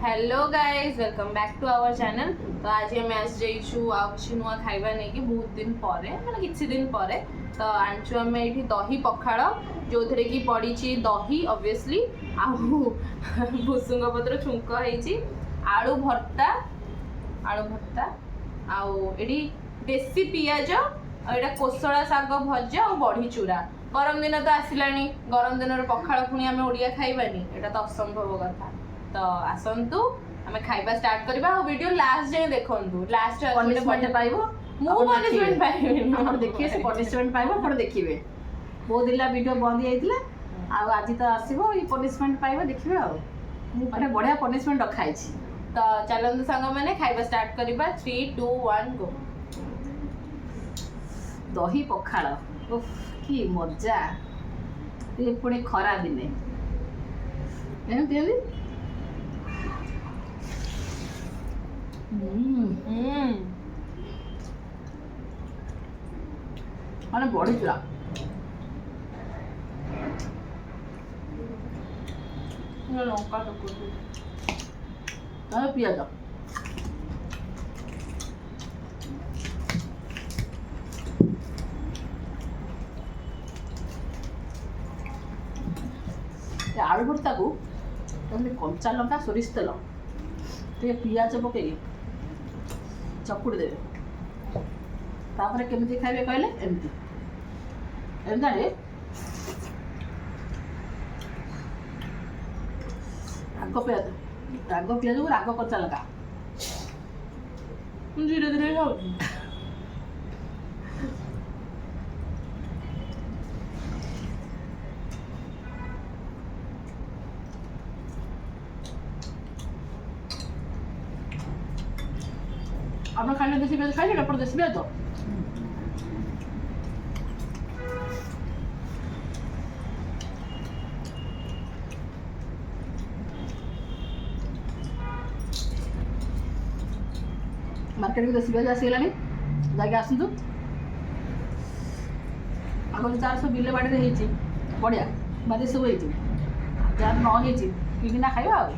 Hello guys welcome back to our channel. तो आज आम आस जाइछु नुआ खाइबा नहीं कि बहुत दिन पर माने किछि दिन पर तो आनछु आम ये दही पखाड़ जो थे कि पड़ी दही ऑब्वियसली आउ भुसुंग पत्र छुंक होइछि आलू भर्ता आउ एडी देसी पियाज एटा कोसला शाग भजा और बड़ी चूरा। गरम दिन तो आसलानी गरम दिन पखाड़ पुणी आम ओडिया खाइबानी एटा तो असंभव कथा। तो आसंतु आमे खाइबा स्टार्ट करबा और वीडियो लास्ट जाए देखंतु। लास्ट पनिशमेंट पाइबो मु पनिशमेंट पाइबे आपण देखिए से पनिशमेंट पाइबो आपण देखिबे बहुत दिला वीडियो बंद जाइतिला आ आज तो आसीबो ई पनिशमेंट पाइबो देखिबे आ माने बढ़िया पनिशमेंट रखाई छी। तो चलंतु संग माने खाइबा स्टार्ट करबा 3 2 1 गो। दही पखाड़ उफ की मजा ये पुणी खरा दिने एमती माने बड़ी चूड़ा लंका तो पियाज आलू भर्ता को कंचा लंका सोरिष तेल पियाज पकई चकुड़ी देवे तापर केमती खाइबे कहले एमती एमती राग पियाज को राग कंचा लंका धीरे धीरे खाऊ। आप खाने देसी पियाज खाइए पर देसी पियाज तो मार्केट में देसी पियाज आसीगलानी जाके आसतु आगे जार सब बिले बाड़ी में बढ़िया बारी सब जार न किना खाइबा आ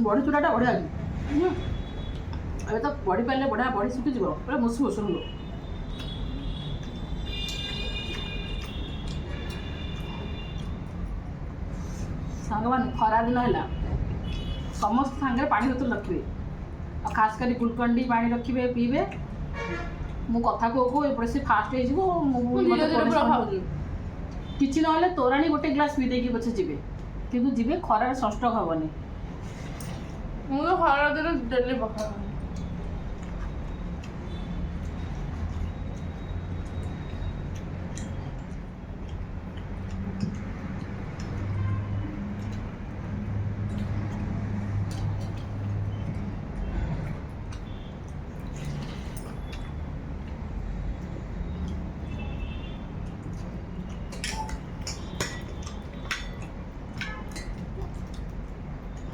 बड़ी चूड़ा बढ़िया अबे तो बड़ी पारे बढ़िया बड़ी सुखी जीव पूरा मुसु मुसु लो सांग मान खरा दिन है समस्त सांगे पानी बोतल रखिए और खास कर ग्लुकोन डी पानी रखिए पीबे मो कथा को एपटे से फास्ट किसी ना तोराणी गोटे ग्लास पी देकी पछे जीवे किंतु जीवे खरार सनस्ट्रोक हेनी मुझे खरा दिन डेली पखाड़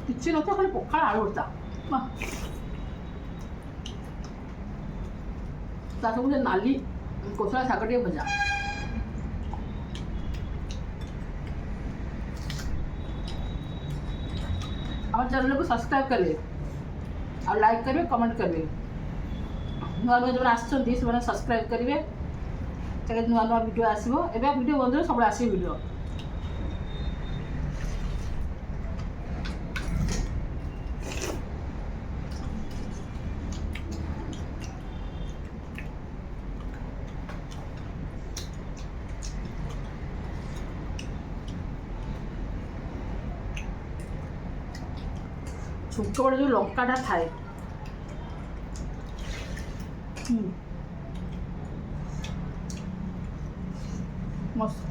किसी न खाली पखाड़ आलू भर्ता सब नाली कोसला शाग टे भजा हमारे चैनल को सब्सक्राइब करेंगे और लाइक करेंगे कमेंट करेंगे नुआ नुआ जो आसछन्ती से सब्सक्राइब करेंगे ताकि नुआ नुआ वीडियो आसो एवं वीडियो बंद सब आस वीडियो छुट बड़े जो लंकाटा थाए मस्त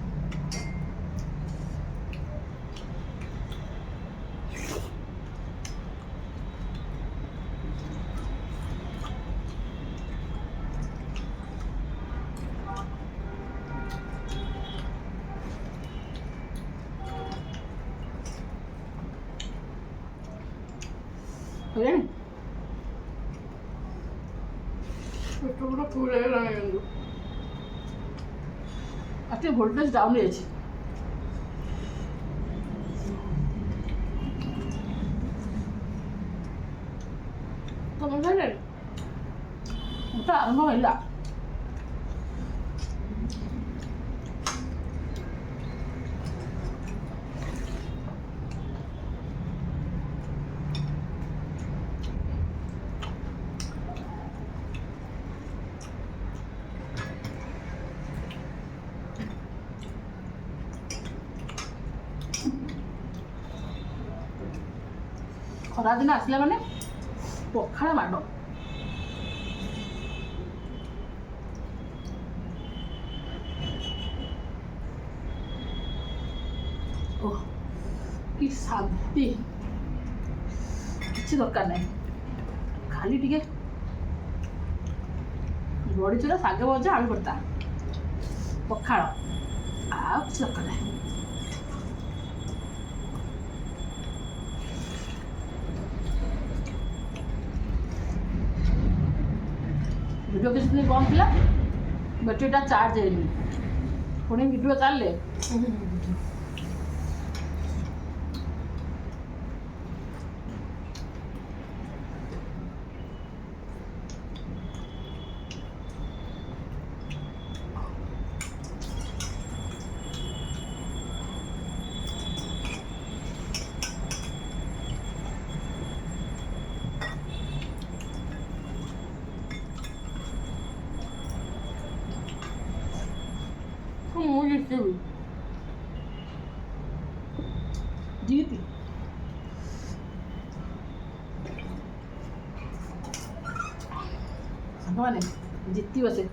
ହେଲାଣି ପେଟ ପୁରା ଫୁଲ୍ ହେଇଗଲାଣି କିନ୍ତୁ ଆକ୍ଚୁଆଲି ଭୋଲ୍ଟେଜ୍ ଡାଉନ୍ ହେଇଯାଇଛି। ତମେ ଖାଇଲେଣି? ତ ଆରମ୍ଭ ହେଲା। ଖରାଦିନ ଆସିଲା ମାନେ ପଖାଳ ମାଡ଼। ଓହ କି ଶାନ୍ତି, କିଛି ଦରକାର ନାହିଁ, ଖାଲି ଟିକେ ବଡ଼ିଚୁରା, ଶାଗ ଭଜା, ଆଳୁ ଭର୍ତ୍ତା, ପଖାଳ, ଆଉ କିଛି ଦରକାର ନାହିଁ। ଭିଡ଼ିଓ କିଛି ଦିନ ବନ୍ଦ ଥିଲା, ବ୍ୟାଟେରୀଟା ଚାର୍ଜ ହେଇନି, ପୁଣି ଭିଡ଼ିଓ ଚାଲିଲେ ମୁଁ ଜିତିବି। ଜିତି ସାଙ୍ଗମାନେ ଜିତିବ ସେ।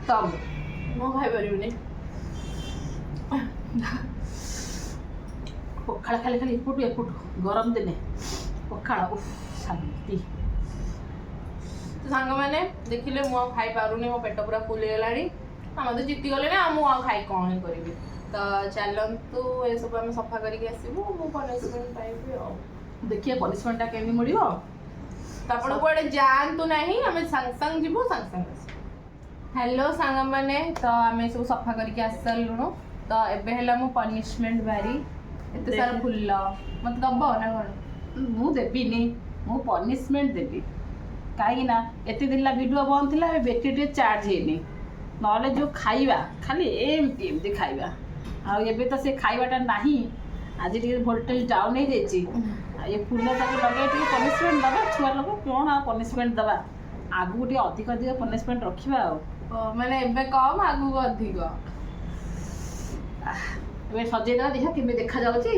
ଖତମ। ମୁଁ ଖାଇପାରିବିନି। ପଖାଳ ଖାଲି ଖାଲି ଏପଟୁ ଏପଟୁ ଗରମ ଦିନେ ପଖାଳ, ଉଫ ଶାନ୍ତି। ତ ସାଙ୍ଗମାନେ ଦେଖିଲେ ମୁଁ ଆଉ ଖାଇପାରୁନି, ମୋ ପେଟ ପୁରା ଫୁଲ୍ ହେଇଗଲାଣି। ଆମେ ତ ଜିତିଗଲେଣି, ଆଉ ମୁଁ ଆଉ ଖାଇ କ'ଣ ହିଁ କରିବି। ତ ଚାଲନ୍ତୁ ଏସବୁ ଆମେ ସଫା କରିକି ଆସିବୁ, ମୁଁ ପନିସମେଣ୍ଟ ପାଇବି ଆଉ। ଦେଖିବା ପନିସମେଣ୍ଟଟା କେମିତି ମିଳିବ। ତ ଆପଣ କୁଆଡ଼େ ଯାଆନ୍ତୁ ନାହିଁ, ଆମେ ସାଙ୍ଗେ ସାଙ୍ଗେ ଯିବୁ, ସାଙ୍ଗେ ସାଙ୍ଗେ ଆସିବୁ। ହ୍ୟାଲୋ ସାଙ୍ଗମାନେ, ତ ଆମେ ସବୁ ସଫା କରିକି ଆସି ସାରିଲୁଣୁ। ତ ଏବେ ହେଲା ମୋ ପନିସମେଣ୍ଟ ବାରି। ଏତେ ସାରା ଫୁଲ ମୋତେ ଦବ ନା କ'ଣ? ମୁଁ ଦେବିନି, ମୁଁ ପନିସମେଣ୍ଟ ଦେବି। କାହିଁକି ନା ଏତେ ଦିନ ହେଲା ଭିଡ଼ିଓ ବନ୍ଦ ଥିଲା, ଏବେ ବ୍ୟାଟେରୀ ଟିକେ ଚାର୍ଜ ହେଇନି, ନହେଲେ ଯେଉଁ ଖାଇବା ଖାଲି ଏମିତି ଏମିତି ଖାଇବା। ଆଉ ଏବେ ତ ସେ ଖାଇବାଟା ନାହିଁ, ଆଜି ଟିକେ ଭୋଲ୍ଟେଜ୍ ଡାଉନ୍ ହେଇଯାଇଛି। ଆଉ ଏ ଫୁଲଟାକୁ ଲଗେଇ ଟିକେ ପନିସମେଣ୍ଟ ଦେବା, ଛୁଆ ଲୋକ କ'ଣ ଆଉ ପନିସମେଣ୍ଟ ଦେବା, ଆଗକୁ ଟିକେ ଅଧିକ ଅଧିକ ପନିସମେଣ୍ଟ ରଖିବା ଆଉ। ମାନେ ଏବେ କମ୍, ଆଗକୁ ଅଧିକ। ଏବେ ସଜେଇଦେବା, ଦେଖିବା କେମିତି ଦେଖାଯାଉଛି,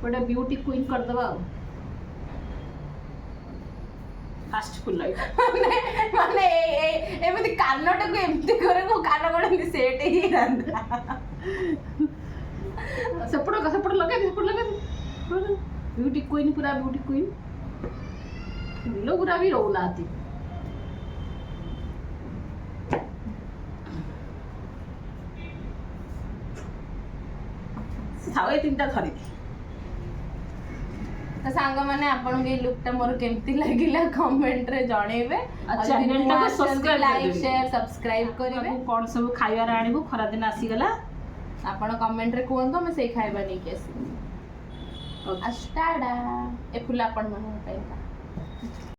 ଗୋଟେ ବିୟୁଟି କୁଇନ୍ କରିଦେବା ଆଉ। ଫାଷ୍ଟ ଫୁଲ ମାନେ ଏମିତି କାନଟାକୁ ଏମିତି করে ମୋ କାନ କ'ଣ ଏମିତି ସେଟ୍ ହେଇଥାନ୍ତା। ସେପଟ ସେପଟ ଲଗେଇ ବିୟୁଟି କୁଇନ୍, ପୁରା ବିୟୁଟି କୁଇନ୍। ଫୁଲ ଗୁରା ବି ରହୁନାହାନ୍ତି। ଥାଉ, ଏ ତିନିଟା ଧରିକି तो सांग माने आपन के लुकटा मोर केमती लागिला कमेंट रे जणेबे चैनल टा सब्सक्राइब लाइक शेयर सब्सक्राइब करिवे कोन सब खाइबार आनिबु खरा दिन आसी गला आपन कमेंट रे कोन तो मैं सेई खाइबा नै के आसी अस्टाडा ए फुला आपन मन पे